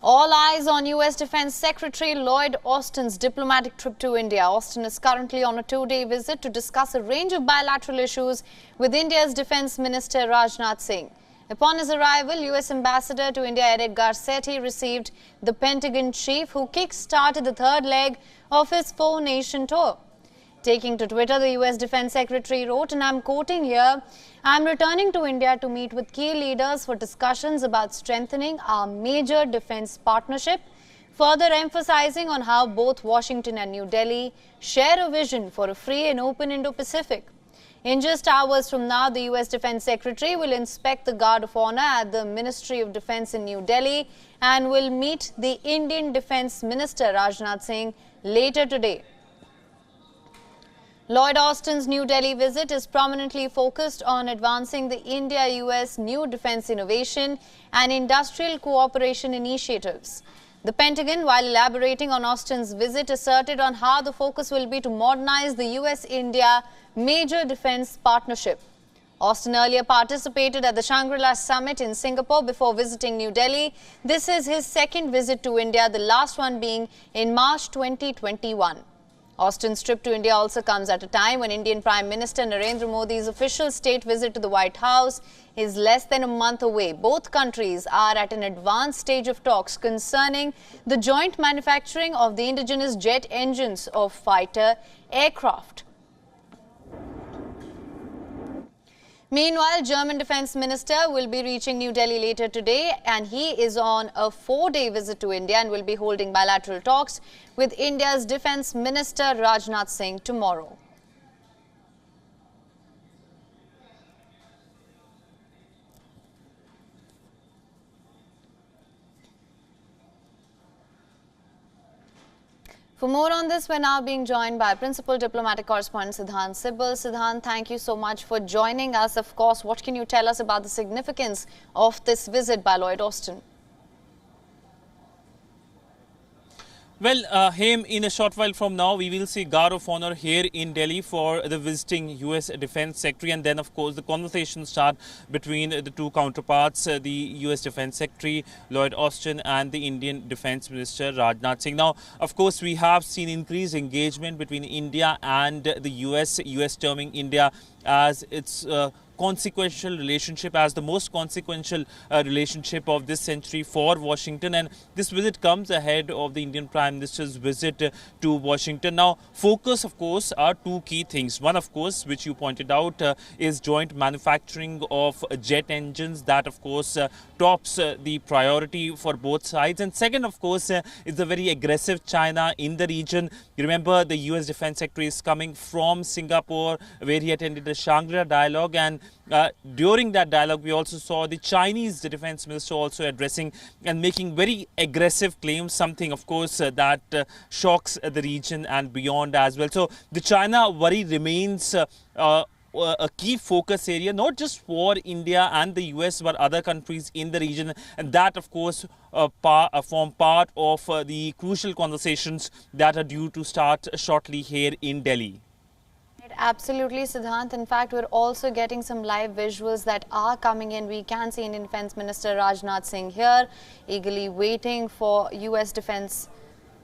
All eyes on U.S. Defense Secretary Lloyd Austin's diplomatic trip to India. Austin is currently on a two-day visit to discuss a range of bilateral issues with India's Defense Minister Rajnath Singh. Upon his arrival, U.S. Ambassador to India Eric Garcetti received the Pentagon chief, who kick-started the third leg of his four-nation tour. Taking to Twitter, the U.S. Defense Secretary wrote, and I'm quoting here, "I'm returning to India to meet with key leaders for discussions about strengthening our major defense partnership, further emphasizing on how both Washington and New Delhi share a vision for a free and open Indo-Pacific." In just hours from now, the U.S. Defense Secretary will inspect the Guard of Honor at the Ministry of Defense in New Delhi and will meet the Indian Defense Minister Rajnath Singh later today. Lloyd Austin's New Delhi visit is prominently focused on advancing the India-US new defense innovation and industrial cooperation initiatives. The Pentagon, while elaborating on Austin's visit, asserted on how the focus will be to modernize the US-India major defense partnership. Austin earlier participated at the Shangri-La Summit in Singapore before visiting New Delhi. This is his second visit to India, the last one being in March 2021. Austin's trip to India also comes at a time when Indian Prime Minister Narendra Modi's official state visit to the White House is less than a month away. Both countries are at an advanced stage of talks concerning the joint manufacturing of the indigenous jet engines of fighter aircraft. Meanwhile, German Defense Minister will be reaching New Delhi later today, and he is on a four-day visit to India and will be holding bilateral talks with India's Defense Minister Rajnath Singh tomorrow. For more on this, we're now being joined by Principal Diplomatic Correspondent Siddhant Sibal. Siddhant, thank you so much for joining us. Of course, what can you tell us about the significance of this visit by Lloyd Austin? Well, Haim, in a short while from now, we will see Guard of Honor here in Delhi for the visiting U.S. Defense Secretary. And then, of course, the conversation start between the two counterparts, the U.S. Defense Secretary Lloyd Austin and the Indian Defense Minister Rajnath Singh. Now, of course, we have seen increased engagement between India and the U.S. terming India as its consequential relationship, as the most consequential relationship of this century for Washington. And this visit comes ahead of the Indian Prime Minister's visit to Washington. Now, focus, of course, are two key things. One, of course, which you pointed out, is joint manufacturing of jet engines. That, of course, tops the priority for both sides. And second, of course, is the very aggressive China in the region. You remember the U.S. Defense Secretary is coming from Singapore, where he attended the Shangri-La dialogue, and during that dialogue, we also saw the Chinese Defense Minister also addressing and making very aggressive claims, something, of course, that shocks the region and beyond as well. So the China worry remains a key focus area, not just for India and the US, but other countries in the region. And that, of course, form part of the crucial conversations that are due to start shortly here in Delhi. Absolutely, Siddhant. In fact, we're also getting some live visuals that are coming in. We can see Indian Defense Minister Rajnath Singh here, eagerly waiting for U.S. Defense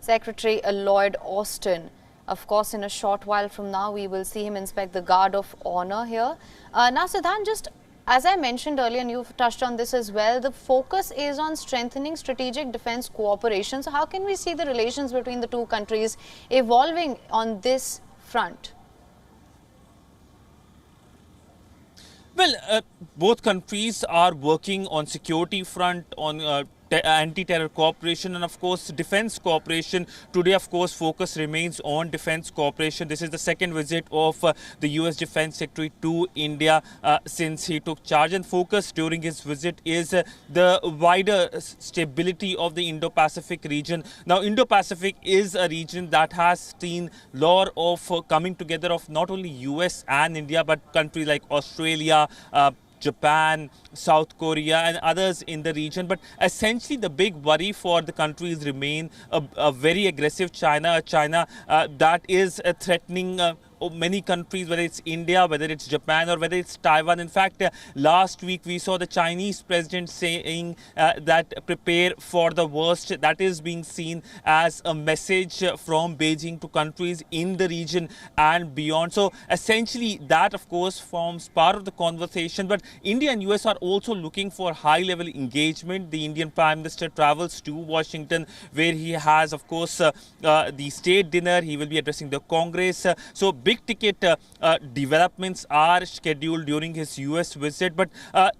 Secretary Lloyd Austin. Of course, in a short while from now, we will see him inspect the Guard of Honor here. Now, Siddhant, just as I mentioned earlier, and you've touched on this as well, the focus is on strengthening strategic defense cooperation. So how can we see the relations between the two countries evolving on this front? Well, both countries are working on security front, on anti-terror cooperation, and of course defense cooperation. Today, of course, focus remains on defense cooperation. This is the second visit of the U.S. Defense Secretary to India since he took charge, and focus during his visit is the wider stability of the Indo-Pacific region. Now, Indo-Pacific is a region that has seen a lot of coming together of not only U.S. and India, but countries like Australia, Japan, South Korea and others in the region. But essentially the big worry for the countries remain a very aggressive China, that is threatening many countries, whether it's India, whether it's Japan, or whether it's Taiwan. In fact, last week we saw the Chinese president saying that prepare for the worst. That is being seen as a message from Beijing to countries in the region and beyond. So essentially that, of course, forms part of the conversation. But India and US are also looking for high-level engagement. The Indian Prime Minister travels to Washington, where he has, of course, the state dinner. He will be addressing the Congress. So big ticket developments are scheduled during his US visit. But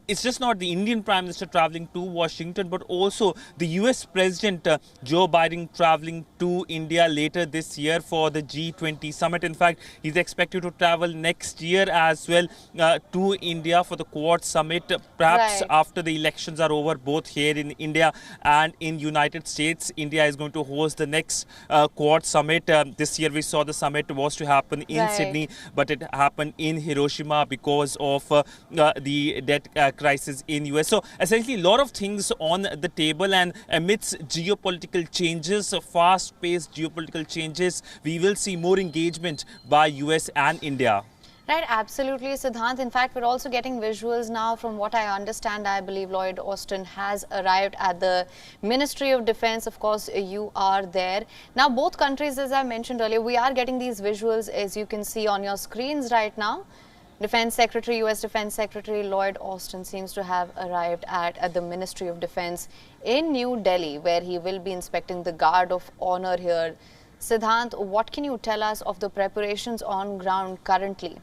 it's just not the Indian Prime Minister traveling to Washington, but also the US President Joe Biden traveling to India later this year for the G20 summit. In fact, he's expected to travel next year as well to India for the Quad summit, perhaps after the elections are over, both here in India and in United States. India is going to host the next Quad summit. This year we saw the summit was to happen in Sydney, but it happened in Hiroshima because of the debt crisis in US. So essentially a lot of things on the table, and amidst geopolitical changes, fast-paced geopolitical changes, we will see more engagement by US and India. Right, absolutely, Siddhant. In fact, we're also getting visuals now. From what I understand, I believe Lloyd Austin has arrived at the Ministry of Defense. Of course, you are there. Now, both countries, as I mentioned earlier, we are getting these visuals, as you can see on your screens right now. Defense Secretary, US Defense Secretary Lloyd Austin seems to have arrived at the Ministry of Defense in New Delhi, where he will be inspecting the Guard of Honor here. Siddhant, what can you tell us of the preparations on ground currently?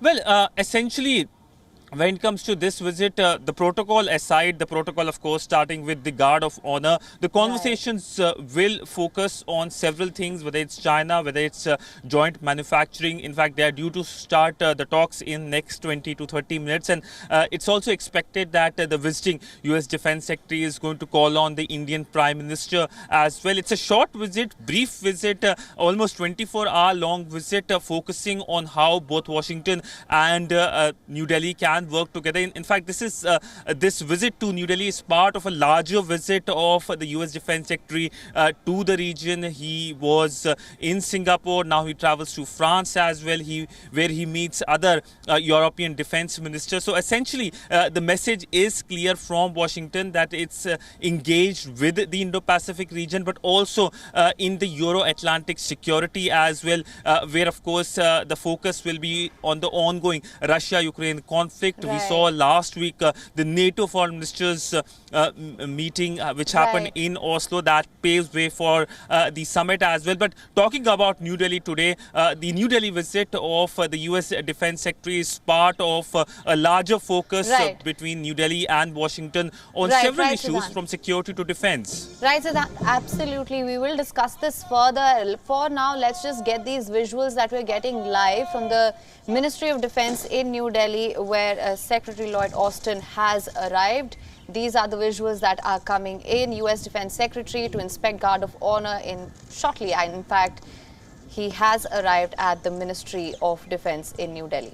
Well, essentially, when it comes to this visit, the protocol aside, the protocol, of course, starting with the Guard of Honor, the conversations will focus on several things, whether it's China, whether it's joint manufacturing. In fact, they are due to start the talks in next 20 to 30 minutes. And it's also expected that the visiting US Defense Secretary is going to call on the Indian Prime Minister as well. It's a short visit, brief visit, almost 24-hour long visit, focusing on how both Washington and New Delhi can work together. In fact, this visit to New Delhi is part of a larger visit of the US Defense Secretary to the region. He was in Singapore. Now he travels to France as well, where he meets other European defense ministers. So essentially, the message is clear from Washington that it's engaged with the Indo-Pacific region, but also in the Euro-Atlantic security as well, where, of course, the focus will be on the ongoing Russia-Ukraine conflict. We saw last week the NATO foreign ministers meeting which happened in Oslo. That paves way for the summit as well. But talking about New Delhi today, the New Delhi visit of the US Defense Secretary is part of a larger focus between New Delhi and Washington on several issues from security to defense. Right, Siddhant, absolutely. We will discuss this further. For now, let's just get these visuals that we're getting live from the Ministry of Defense in New Delhi, where Secretary Lloyd Austin has arrived. These are the visuals that are coming in. US Defense Secretary to inspect Guard of Honor shortly. And in fact, he has arrived at the Ministry of Defense in New Delhi.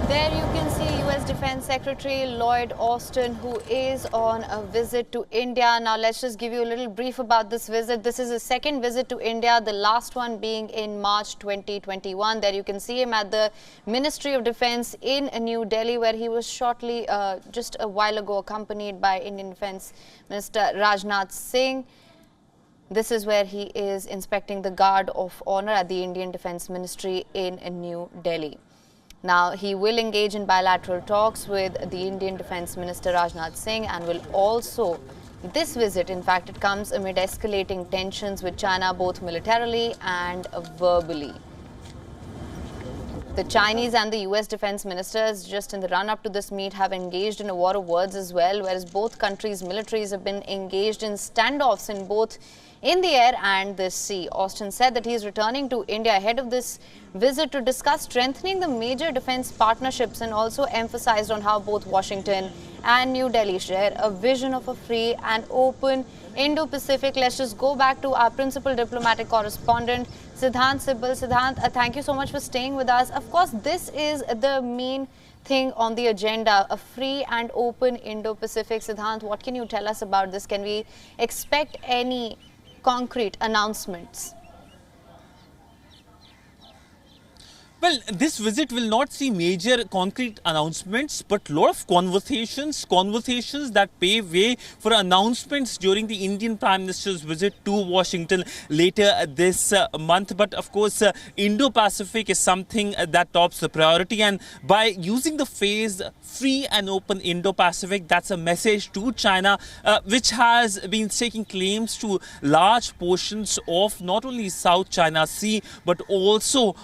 There you can see US Defense Secretary Lloyd Austin, who is on a visit to India. Now let's just give you a little brief about this visit. This is his second visit to India, the last one being in March 2021. There you can see him at the Ministry of Defense in New Delhi, where he was shortly, just a while ago, accompanied by Indian Defense Minister Rajnath Singh. This is where he is inspecting the Guard of Honor at the Indian Defence Ministry in New Delhi. Now, he will engage in bilateral talks with the Indian Defence Minister Rajnath Singh and will also, this visit, in fact, it comes amid escalating tensions with China, both militarily and verbally. The Chinese and the US defense ministers, just in the run-up to this meet, have engaged in a war of words as well, whereas both countries' militaries have been engaged in standoffs in both in the air and the sea. Austin said that he is returning to India ahead of this visit to discuss strengthening the major defense partnerships, and also emphasized on how both Washington and New Delhi share a vision of a free and open Indo-Pacific. Let's just go back to our principal diplomatic correspondent, Siddhant Sibal. Siddhant, thank you so much for staying with us. Of course, this is the main thing on the agenda, a free and open Indo-Pacific. Siddhant, what can you tell us about this? Can we expect any concrete announcements? Well, this visit will not see major concrete announcements, but a lot of conversations that pave way for announcements during the Indian Prime Minister's visit to Washington later this month. But of course, Indo-Pacific is something that tops the priority, and by using the phrase free and open Indo-Pacific, that's a message to China, which has been taking claims to large portions of not only South China Sea, but also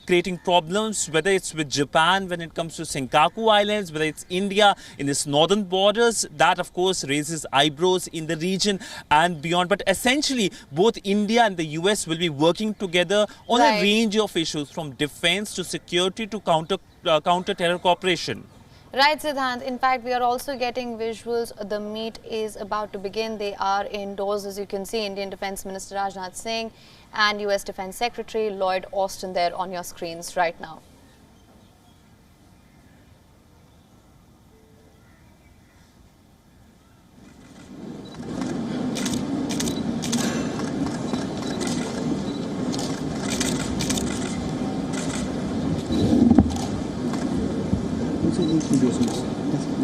creating problems, whether it's with Japan when it comes to Senkaku Islands, whether it's India in its northern borders. That, of course, raises eyebrows in the region and beyond. But essentially, both India and the US will be working together on a range of issues, from defense to security to counter-terror cooperation. Right, Siddhant. In fact, we are also getting visuals. The meet is about to begin. They are indoors, as you can see. Indian Defence Minister Rajnath Singh and US Defence Secretary Lloyd Austin there on your screens right now.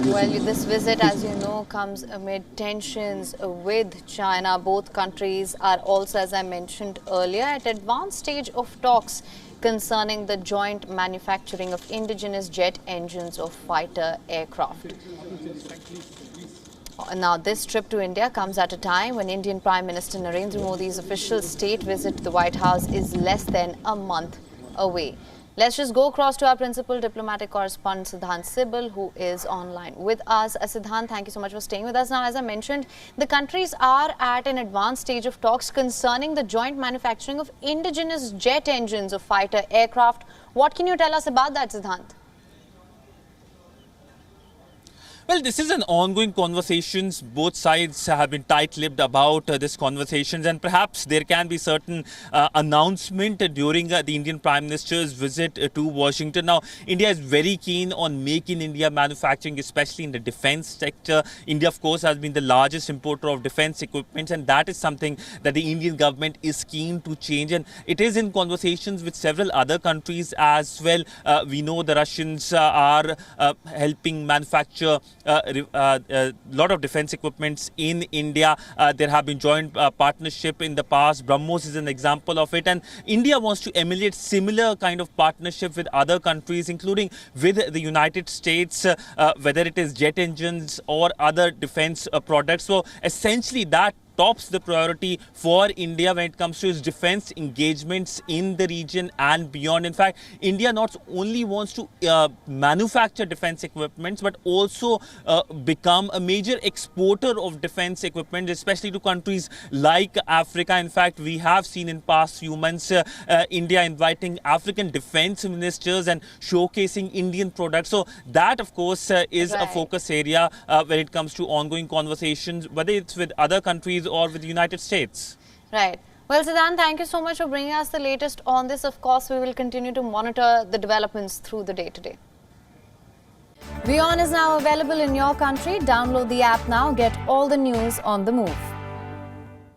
Well, this visit, as you know, comes amid tensions with China. Both countries are also, as I mentioned earlier, at advanced stage of talks concerning the joint manufacturing of indigenous jet engines of fighter aircraft. Now, this trip to India comes at a time when Indian Prime Minister Narendra Modi's official state visit to the White House is less than a month away. Let's just go across to our principal diplomatic correspondent, Siddhant Sibal, who is online with us. Siddhant, thank you so much for staying with us. Now, as I mentioned, the countries are at an advanced stage of talks concerning the joint manufacturing of indigenous jet engines of fighter aircraft. What can you tell us about that, Siddhant? Well, this is an ongoing conversation. Both sides have been tight-lipped about this conversations, and perhaps there can be certain announcement during the Indian Prime Minister's visit to Washington. Now, India is very keen on Make in India manufacturing, especially in the defense sector. India, of course, has been the largest importer of defense equipment, and that is something that the Indian government is keen to change. And it is in conversations with several other countries as well. We know the Russians are helping manufacture a lot of defense equipments in India. There have been joint partnership in the past. BrahMos is an example of it, and India wants to emulate similar kind of partnership with other countries, including with the United States, whether it is jet engines or other defense products. So essentially that tops the priority for India when it comes to its defense engagements in the region and beyond. In fact, India not only wants to manufacture defense equipments, but also become a major exporter of defense equipment, especially to countries like Africa. In fact, we have seen in past few months India inviting African defense ministers and showcasing Indian products. So that, of course, is a focus area when it comes to ongoing conversations, whether it's with other countries or with the United States. Right. Well, Siddhant, thank you so much for bringing us the latest on this. Of course, we will continue to monitor the developments through the day today. WION is now available in your country. Download the app now. Get all the news on the move.